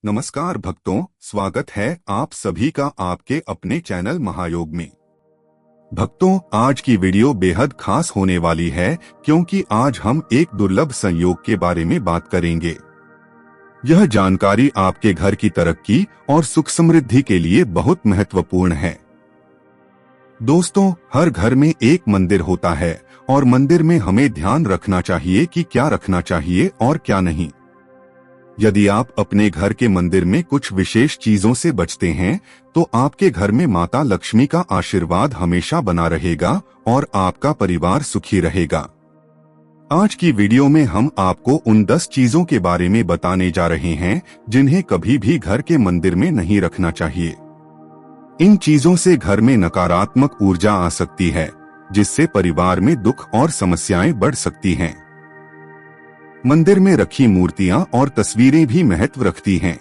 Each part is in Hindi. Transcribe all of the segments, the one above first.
नमस्कार भक्तों, स्वागत है आप सभी का आपके अपने चैनल महायोग में। भक्तों, आज की वीडियो बेहद खास होने वाली है क्योंकि आज हम एक दुर्लभ संयोग के बारे में बात करेंगे। यह जानकारी आपके घर की तरक्की और सुख समृद्धि के लिए बहुत महत्वपूर्ण है। दोस्तों, हर घर में एक मंदिर होता है और मंदिर में हमें ध्यान रखना चाहिए कि क्या रखना चाहिए और क्या नहीं। यदि आप अपने घर के मंदिर में कुछ विशेष चीजों से बचते हैं तो आपके घर में माता लक्ष्मी का आशीर्वाद हमेशा बना रहेगा और आपका परिवार सुखी रहेगा। आज की वीडियो में हम आपको उन 10 चीजों के बारे में बताने जा रहे हैं जिन्हें कभी भी घर के मंदिर में नहीं रखना चाहिए। इन चीजों से घर में नकारात्मक ऊर्जा आ सकती है, जिससे परिवार में दुख और समस्याएं बढ़ सकती हैं। मंदिर में रखी मूर्तियां और तस्वीरें भी महत्व रखती हैं।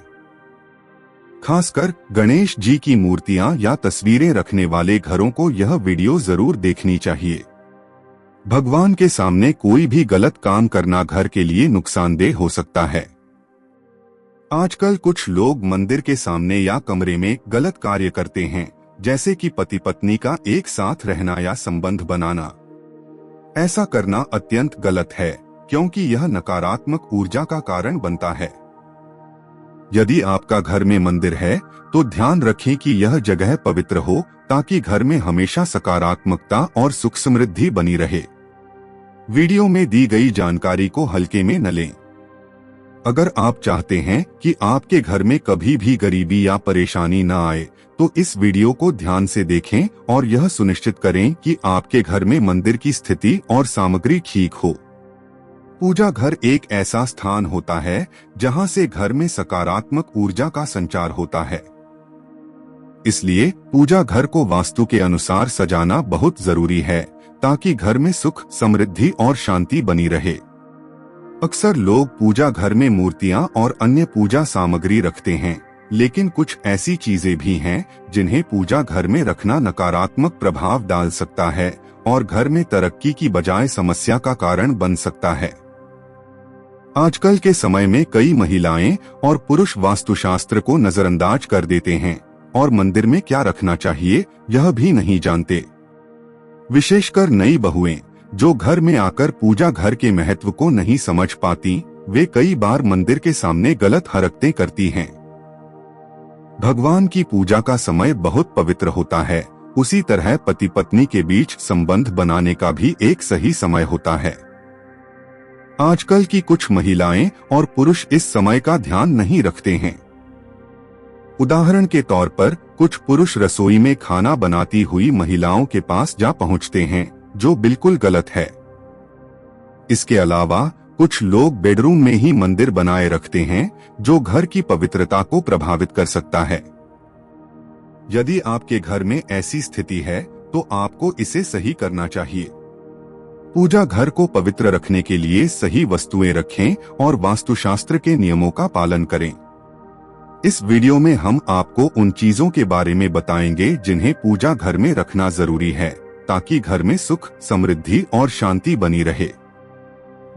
खासकर गणेश जी की मूर्तियां या तस्वीरें रखने वाले घरों को यह वीडियो जरूर देखनी चाहिए। भगवान के सामने कोई भी गलत काम करना घर के लिए नुकसानदेह हो सकता है। आजकल कुछ लोग मंदिर के सामने या कमरे में गलत कार्य करते हैं, जैसे कि पति पत्नी का एक साथ रहना या संबंध बनाना। ऐसा करना अत्यंत गलत है क्योंकि यह नकारात्मक ऊर्जा का कारण बनता है। यदि आपका घर में मंदिर है तो ध्यान रखें कि यह जगह पवित्र हो ताकि घर में हमेशा सकारात्मकता और सुख समृद्धि बनी रहे। वीडियो में दी गई जानकारी को हल्के में न लें। अगर आप चाहते हैं कि आपके घर में कभी भी गरीबी या परेशानी न आए तो इस वीडियो को ध्यान से देखें और यह सुनिश्चित करें कि आपके घर में मंदिर की स्थिति और सामग्री ठीक हो। पूजा घर एक ऐसा स्थान होता है जहां से घर में सकारात्मक ऊर्जा का संचार होता है। इसलिए पूजा घर को वास्तु के अनुसार सजाना बहुत जरूरी है ताकि घर में सुख, समृद्धि और शांति बनी रहे। अक्सर लोग पूजा घर में मूर्तियां और अन्य पूजा सामग्री रखते हैं, लेकिन कुछ ऐसी चीजें भी हैं जिन्हें पूजा घर में रखना नकारात्मक प्रभाव डाल सकता है और घर में तरक्की की बजाय समस्या का कारण बन सकता है। आजकल के समय में कई महिलाएं और पुरुष वास्तुशास्त्र को नजरअंदाज कर देते हैं और मंदिर में क्या रखना चाहिए यह भी नहीं जानते। विशेषकर नई बहुएं जो घर में आकर पूजा घर के महत्व को नहीं समझ पाती, वे कई बार मंदिर के सामने गलत हरकतें करती हैं। भगवान की पूजा का समय बहुत पवित्र होता है, उसी तरह पति पत्नी के बीच संबंध बनाने का भी एक सही समय होता है। आजकल की कुछ महिलाएं और पुरुष इस समय का ध्यान नहीं रखते हैं। उदाहरण के तौर पर कुछ पुरुष रसोई में खाना बनाती हुई महिलाओं के पास जा पहुंचते हैं, जो बिल्कुल गलत है। इसके अलावा कुछ लोग बेडरूम में ही मंदिर बनाए रखते हैं, जो घर की पवित्रता को प्रभावित कर सकता है। यदि आपके घर में ऐसी स्थिति है तो आपको इसे सही करना चाहिए। पूजा घर को पवित्र रखने के लिए सही वस्तुएं रखें और वास्तुशास्त्र के नियमों का पालन करें। इस वीडियो में हम आपको उन चीजों के बारे में बताएंगे जिन्हें पूजा घर में रखना जरूरी है ताकि घर में सुख, समृद्धि और शांति बनी रहे।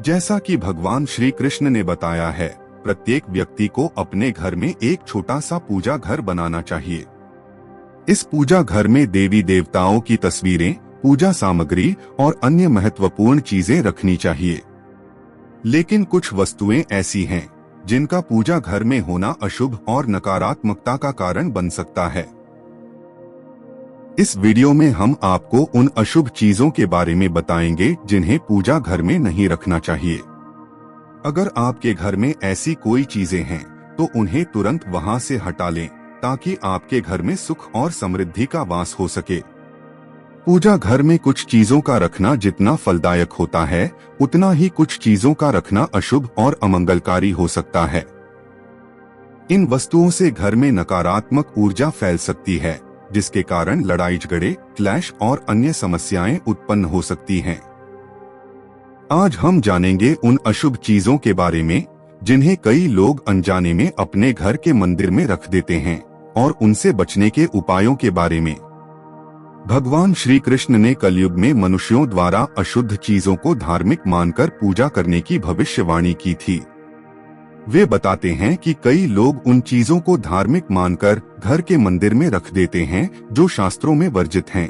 जैसा कि भगवान श्री कृष्ण ने बताया है, प्रत्येक व्यक्ति को अपने घर में एक छोटा सा पूजा घर बनाना चाहिए। इस पूजा घर में देवी देवताओं की तस्वीरें, पूजा सामग्री और अन्य महत्वपूर्ण चीजें रखनी चाहिए। लेकिन कुछ वस्तुएं ऐसी हैं जिनका पूजा घर में होना अशुभ और नकारात्मकता का कारण बन सकता है। इस वीडियो में हम आपको उन अशुभ चीजों के बारे में बताएंगे जिन्हें पूजा घर में नहीं रखना चाहिए। अगर आपके घर में ऐसी कोई चीजें हैं तो उन्हें तुरंत वहां से हटा लें ताकि आपके घर में सुख और समृद्धि का वास हो सके। पूजा घर में कुछ चीजों का रखना जितना फलदायक होता है, उतना ही कुछ चीजों का रखना अशुभ और अमंगलकारी हो सकता है। इन वस्तुओं से घर में नकारात्मक ऊर्जा फैल सकती है, जिसके कारण लड़ाई झगड़े, क्लैश और अन्य समस्याएं उत्पन्न हो सकती हैं। आज हम जानेंगे उन अशुभ चीजों के बारे में जिन्हें कई लोग अनजाने में अपने घर के मंदिर में रख देते हैं और उनसे बचने के उपायों के बारे में। भगवान श्री कृष्ण ने कलयुग में मनुष्यों द्वारा अशुद्ध चीजों को धार्मिक मानकर पूजा करने की भविष्यवाणी की थी। वे बताते हैं कि कई लोग उन चीजों को धार्मिक मानकर घर के मंदिर में रख देते हैं जो शास्त्रों में वर्जित हैं।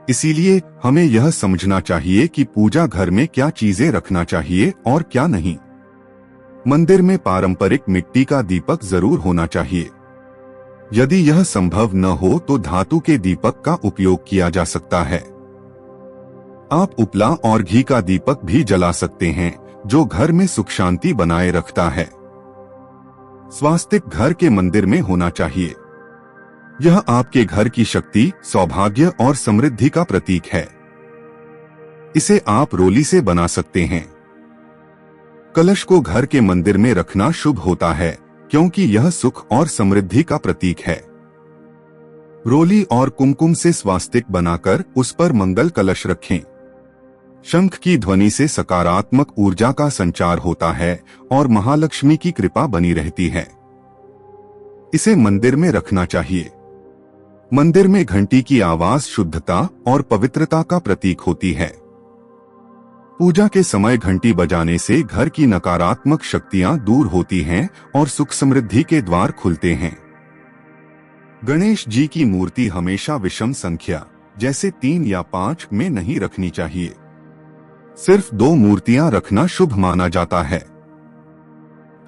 इसीलिए हमें यह समझना चाहिए कि पूजा घर में क्या चीजें रखना चाहिए और क्या नहीं। मंदिर में पारंपरिक मिट्टी का दीपक जरूर होना चाहिए। यदि यह संभव न हो तो धातु के दीपक का उपयोग किया जा सकता है। आप उपला और घी का दीपक भी जला सकते हैं, जो घर में सुख शांति बनाए रखता है। स्वास्तिक घर के मंदिर में होना चाहिए। यह आपके घर की शक्ति, सौभाग्य और समृद्धि का प्रतीक है। इसे आप रोली से बना सकते हैं। कलश को घर के मंदिर में रखना शुभ होता है, क्योंकि यह सुख और समृद्धि का प्रतीक है। रोली और कुमकुम से स्वास्तिक बनाकर उस पर मंगल कलश रखें। शंख की ध्वनि से सकारात्मक ऊर्जा का संचार होता है और महालक्ष्मी की कृपा बनी रहती है। इसे मंदिर में रखना चाहिए। मंदिर में घंटी की आवाज शुद्धता और पवित्रता का प्रतीक होती है। पूजा के समय घंटी बजाने से घर की नकारात्मक शक्तियां दूर होती हैं और सुख समृद्धि के द्वार खुलते हैं। गणेश जी की मूर्ति हमेशा विषम संख्या जैसे 3 या 5 में नहीं रखनी चाहिए। सिर्फ 2 मूर्तियां रखना शुभ माना जाता है।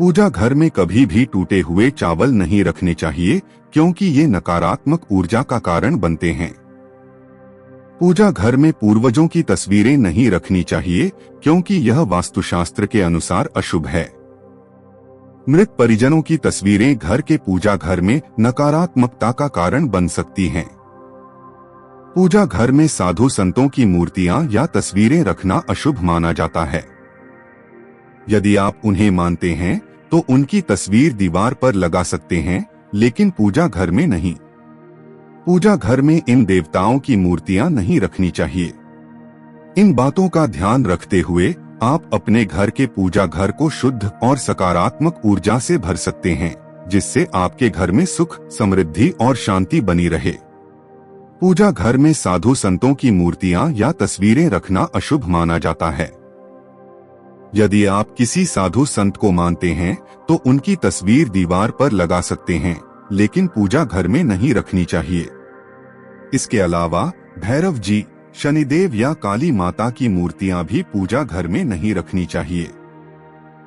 पूजा घर में कभी भी टूटे हुए चावल नहीं रखने चाहिए, क्योंकि ये नकारात्मक ऊर्जा का कारण बनते हैं। पूजा घर में पूर्वजों की तस्वीरें नहीं रखनी चाहिए, क्योंकि यह वास्तुशास्त्र के अनुसार अशुभ है। मृत परिजनों की तस्वीरें घर के पूजा घर में नकारात्मकता का कारण बन सकती हैं। पूजा घर में साधु संतों की मूर्तियां या तस्वीरें रखना अशुभ माना जाता है। यदि आप उन्हें मानते हैं तो उनकी तस्वीर दीवार पर लगा सकते हैं, लेकिन पूजा घर में नहीं। पूजा घर में इन देवताओं की मूर्तियां नहीं रखनी चाहिए। इन बातों का ध्यान रखते हुए आप अपने घर के पूजा घर को शुद्ध और सकारात्मक ऊर्जा से भर सकते हैं, जिससे आपके घर में सुख, समृद्धि और शांति बनी रहे। पूजा घर में साधु संतों की मूर्तियां या तस्वीरें रखना अशुभ माना जाता है। यदि आप किसी साधु संत को मानते हैं तो उनकी तस्वीर दीवार पर लगा सकते हैं, लेकिन पूजा घर में नहीं रखनी चाहिए। इसके अलावा भैरव जी, शनिदेव या काली माता की मूर्तियां भी पूजा घर में नहीं रखनी चाहिए।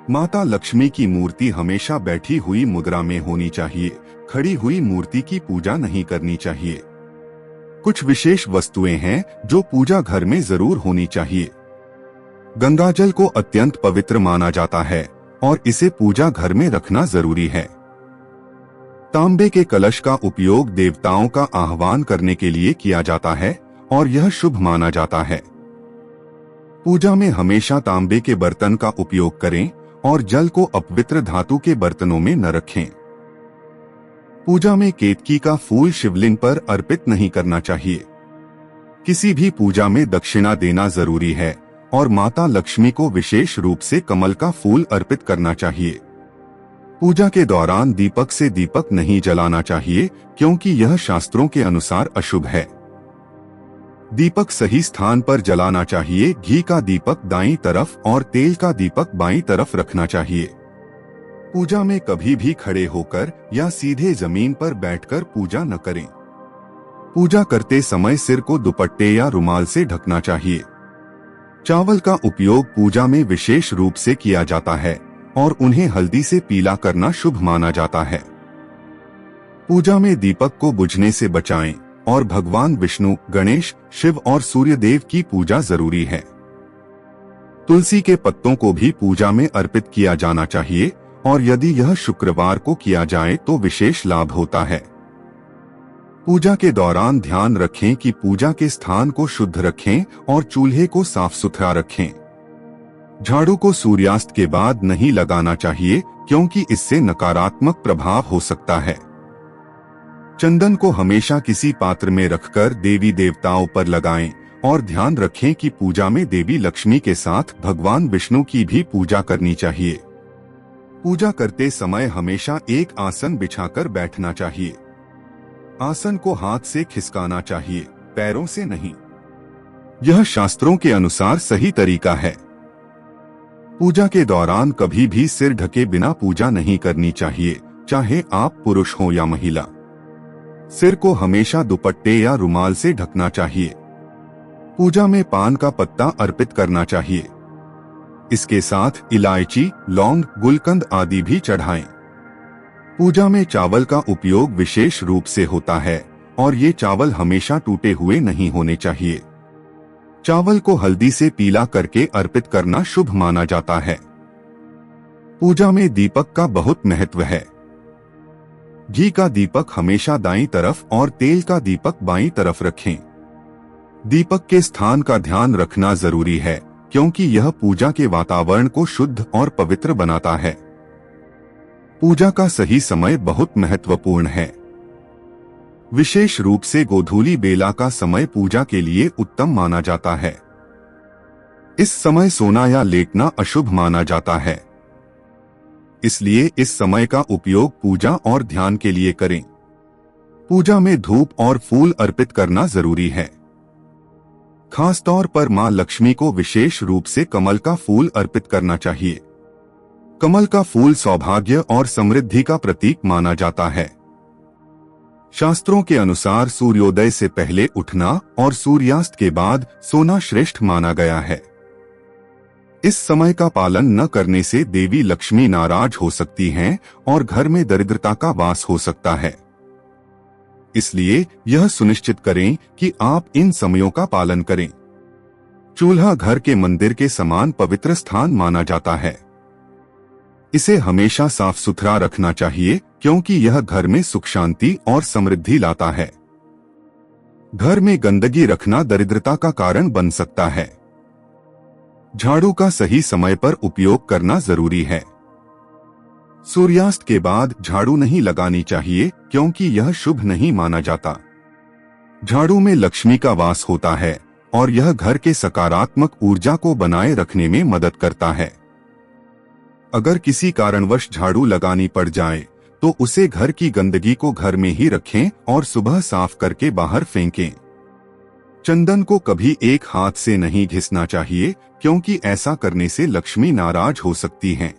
माता लक्ष्मी की मूर्ति हमेशा बैठी हुई मुद्रा में होनी चाहिए। खड़ी हुई मूर्ति की पूजा नहीं करनी चाहिए। कुछ विशेष वस्तुएं हैं जो पूजा घर में जरूर होनी चाहिए। गंगाजल को अत्यंत पवित्र माना जाता है और इसे पूजा घर में रखना जरूरी है। तांबे के कलश का उपयोग देवताओं का आह्वान करने के लिए किया जाता है और यह शुभ माना जाता है। पूजा में हमेशा तांबे के बर्तन का उपयोग करें और जल को अपवित्र धातु के बर्तनों में न रखें। पूजा में केतकी का फूल शिवलिंग पर अर्पित नहीं करना चाहिए। किसी भी पूजा में दक्षिणा देना जरूरी है और माता लक्ष्मी को विशेष रूप से कमल का फूल अर्पित करना चाहिए। पूजा के दौरान दीपक से दीपक नहीं जलाना चाहिए, क्योंकि यह शास्त्रों के अनुसार अशुभ है। दीपक सही स्थान पर जलाना चाहिए। घी का दीपक दाईं तरफ और तेल का दीपक बाईं तरफ रखना चाहिए। पूजा में कभी भी खड़े होकर या सीधे जमीन पर बैठकर पूजा न करें। पूजा करते समय सिर को दुपट्टे या रुमाल से ढकना चाहिए। चावल का उपयोग पूजा में विशेष रूप से किया जाता है और उन्हें हल्दी से पीला करना शुभ माना जाता है। पूजा में दीपक को बुझने से बचाएं और भगवान विष्णु, गणेश, शिव और सूर्य देव की पूजा जरूरी है। तुलसी के पत्तों को भी पूजा में अर्पित किया जाना चाहिए और यदि यह शुक्रवार को किया जाए तो विशेष लाभ होता है। पूजा के दौरान ध्यान रखें कि पूजा के स्थान को शुद्ध रखें और चूल्हे को साफ सुथरा रखें। झाड़ू को सूर्यास्त के बाद नहीं लगाना चाहिए, क्योंकि इससे नकारात्मक प्रभाव हो सकता है। चंदन को हमेशा किसी पात्र में रखकर देवी देवताओं पर लगाएं और ध्यान रखें कि पूजा में देवी लक्ष्मी के साथ भगवान विष्णु की भी पूजा करनी चाहिए। पूजा करते समय हमेशा एक आसन बिछाकर बैठना चाहिए। आसन को हाथ से खिसकाना चाहिए, पैरों से नहीं। यह शास्त्रों के अनुसार सही तरीका है। पूजा के दौरान कभी भी सिर ढके बिना पूजा नहीं करनी चाहिए, चाहे आप पुरुष हो या महिला। सिर को हमेशा दुपट्टे या रुमाल से ढकना चाहिए। पूजा में पान का पत्ता अर्पित करना चाहिए। इसके साथ इलायची, लौंग, गुलकंद आदि भी चढ़ाएं। पूजा में चावल का उपयोग विशेष रूप से होता है और ये चावल हमेशा टूटे हुए नहीं होने चाहिए। चावल को हल्दी से पीला करके अर्पित करना शुभ माना जाता है। पूजा में दीपक का बहुत महत्व है। घी का दीपक हमेशा दाईं तरफ और तेल का दीपक बाईं तरफ रखें। दीपक के स्थान का ध्यान रखना जरूरी है, क्योंकि यह पूजा के वातावरण को शुद्ध और पवित्र बनाता है। पूजा का सही समय बहुत महत्वपूर्ण है। विशेष रूप से गोधूली बेला का समय पूजा के लिए उत्तम माना जाता है। इस समय सोना या लेटना अशुभ माना जाता है, इसलिए इस समय का उपयोग पूजा और ध्यान के लिए करें। पूजा में धूप और फूल अर्पित करना जरूरी है। खासतौर पर मां लक्ष्मी को विशेष रूप से कमल का फूल अर्पित करना चाहिए। कमल का फूल सौभाग्य और समृद्धि का प्रतीक माना जाता है। शास्त्रों के अनुसार सूर्योदय से पहले उठना और सूर्यास्त के बाद सोना श्रेष्ठ माना गया है। इस समय का पालन न करने से देवी लक्ष्मी नाराज हो सकती हैं और घर में दरिद्रता का वास हो सकता है। इसलिए यह सुनिश्चित करें कि आप इन समयों का पालन करें। चूल्हा घर के मंदिर के समान पवित्र स्थान माना जाता है। इसे हमेशा साफ सुथरा रखना चाहिए, क्योंकि यह घर में सुख शांति और समृद्धि लाता है। घर में गंदगी रखना दरिद्रता का कारण बन सकता है। झाड़ू का सही समय पर उपयोग करना जरूरी है। सूर्यास्त के बाद झाड़ू नहीं लगानी चाहिए, क्योंकि यह शुभ नहीं माना जाता। झाड़ू में लक्ष्मी का वास होता है और यह घर के सकारात्मक ऊर्जा को बनाए रखने में मदद करता है। अगर किसी कारणवश झाड़ू लगानी पड़ जाए तो उसे घर की गंदगी को घर में ही रखें और सुबह साफ करके बाहर फेंकें। चंदन को कभी एक हाथ से नहीं घिसना चाहिए, क्योंकि ऐसा करने से लक्ष्मी नाराज हो सकती हैं।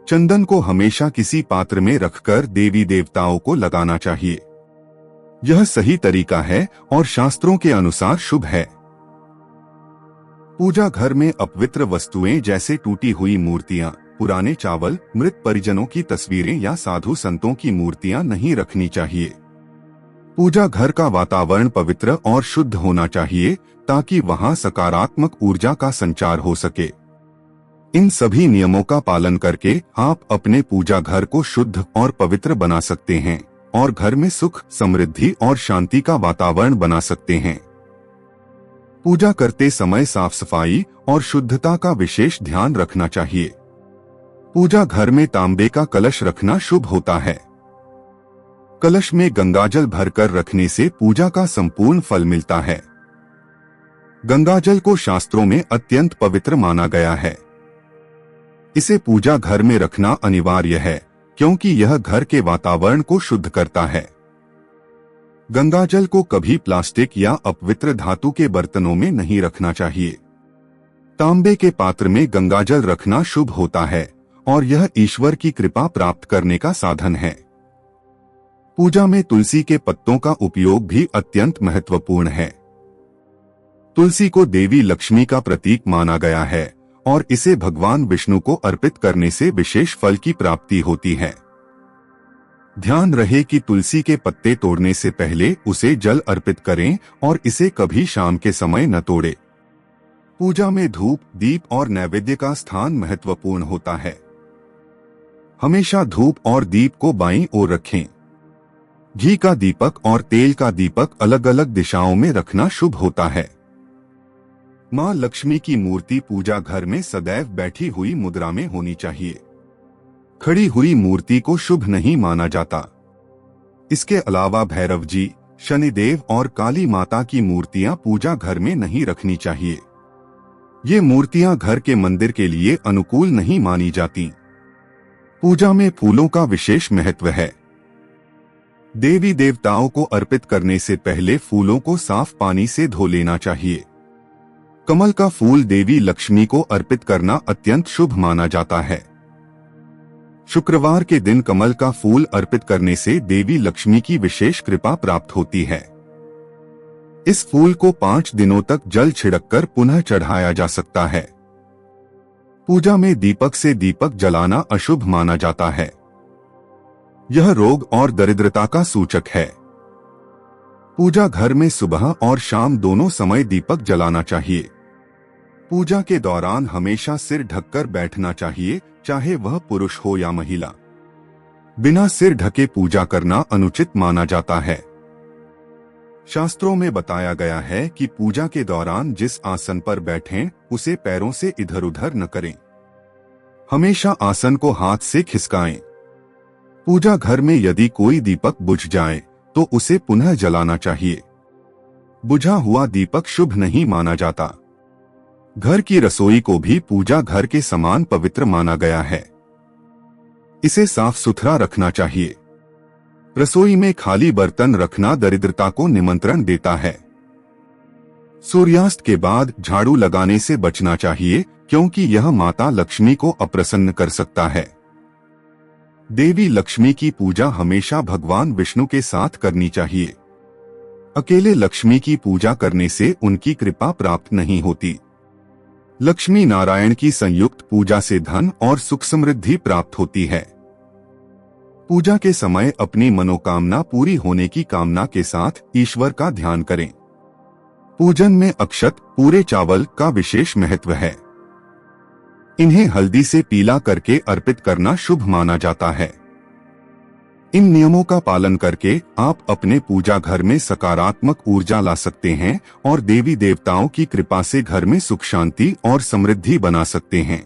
चंदन को हमेशा किसी पात्र में रखकर देवी देवताओं को लगाना चाहिए। यह सही तरीका है और शास्त्रों के अनुसार शुभ है। पूजा घर में अपवित्र वस्तुएं जैसे टूटी हुई मूर्तियां, पुराने चावल, मृत परिजनों की तस्वीरें या साधु संतों की मूर्तियां नहीं रखनी चाहिए। पूजा घर का वातावरण पवित्र और शुद्ध होना चाहिए, ताकि वहां सकारात्मक ऊर्जा का संचार हो सके। इन सभी नियमों का पालन करके आप अपने पूजा घर को शुद्ध और पवित्र बना सकते हैं और घर में सुख, समृद्धि और शांति का वातावरण बना सकते हैं। पूजा करते समय साफ सफाई और शुद्धता का विशेष ध्यान रखना चाहिए। पूजा घर में तांबे का कलश रखना शुभ होता है। कलश में गंगाजल भरकर रखने से पूजा का संपूर्ण फल मिलता है। गंगाजल को शास्त्रों में अत्यंत पवित्र माना गया है। इसे पूजा घर में रखना अनिवार्य है, क्योंकि यह घर के वातावरण को शुद्ध करता है। गंगाजल को कभी प्लास्टिक या अपवित्र धातु के बर्तनों में नहीं रखना चाहिए। तांबे के पात्र में गंगाजल रखना शुभ होता है और यह ईश्वर की कृपा प्राप्त करने का साधन है। पूजा में तुलसी के पत्तों का उपयोग भी अत्यंत महत्वपूर्ण है। तुलसी को देवी लक्ष्मी का प्रतीक माना गया है और इसे भगवान विष्णु को अर्पित करने से विशेष फल की प्राप्ति होती है। ध्यान रहे कि तुलसी के पत्ते तोड़ने से पहले उसे जल अर्पित करें और इसे कभी शाम के समय न तोड़े। पूजा में धूप, दीप और नैवेद्य का स्थान महत्वपूर्ण होता है। हमेशा धूप और दीप को बाईं ओर रखें। घी का दीपक और तेल का दीपक अलग अलग दिशाओं में रखना शुभ होता है। मां लक्ष्मी की मूर्ति पूजा घर में सदैव बैठी हुई मुद्रा में होनी चाहिए। खड़ी हुई मूर्ति को शुभ नहीं माना जाता। इसके अलावा भैरव जी, शनिदेव और काली माता की मूर्तियां पूजा घर में नहीं रखनी चाहिए। ये मूर्तियां घर के मंदिर के लिए अनुकूल नहीं मानी जाती। पूजा में फूलों का विशेष महत्व है। देवी देवताओं को अर्पित करने से पहले फूलों को साफ पानी से धो लेना चाहिए। कमल का फूल देवी लक्ष्मी को अर्पित करना अत्यंत शुभ माना जाता है। शुक्रवार के दिन कमल का फूल अर्पित करने से देवी लक्ष्मी की विशेष कृपा प्राप्त होती है। इस फूल को 5 दिनों तक जल छिड़ककर पुनः चढ़ाया जा सकता है। पूजा में दीपक से दीपक जलाना अशुभ माना जाता है। यह रोग और दरिद्रता का सूचक है। पूजा घर में सुबह और शाम दोनों समय दीपक जलाना चाहिए। पूजा के दौरान हमेशा सिर ढककर बैठना चाहिए, चाहे वह पुरुष हो या महिला। बिना सिर ढके पूजा करना अनुचित माना जाता है। शास्त्रों में बताया गया है कि पूजा के दौरान जिस आसन पर बैठें, उसे पैरों से इधर उधर न करें। हमेशा आसन को हाथ से खिसकाएं। पूजा घर में यदि कोई दीपक बुझ जाए तो उसे पुनः जलाना चाहिए। बुझा हुआ दीपक शुभ नहीं माना जाता। घर की रसोई को भी पूजा घर के समान पवित्र माना गया है। इसे साफ सुथरा रखना चाहिए। रसोई में खाली बर्तन रखना दरिद्रता को निमंत्रण देता है। सूर्यास्त के बाद झाड़ू लगाने से बचना चाहिए, क्योंकि यह माता लक्ष्मी को अप्रसन्न कर सकता है। देवी लक्ष्मी की पूजा हमेशा भगवान विष्णु के साथ करनी चाहिए। अकेले लक्ष्मी की पूजा करने से उनकी कृपा प्राप्त नहीं होती। लक्ष्मी नारायण की संयुक्त पूजा से धन और सुख समृद्धि प्राप्त होती है। पूजा के समय अपनी मनोकामना पूरी होने की कामना के साथ ईश्वर का ध्यान करें। पूजन में अक्षत, पूरे चावल का विशेष महत्व है। इन्हें हल्दी से पीला करके अर्पित करना शुभ माना जाता है। इन नियमों का पालन करके आप अपने पूजा घर में सकारात्मक ऊर्जा ला सकते हैं और देवी देवताओं की कृपा से घर में सुख शांति और समृद्धि बना सकते हैं।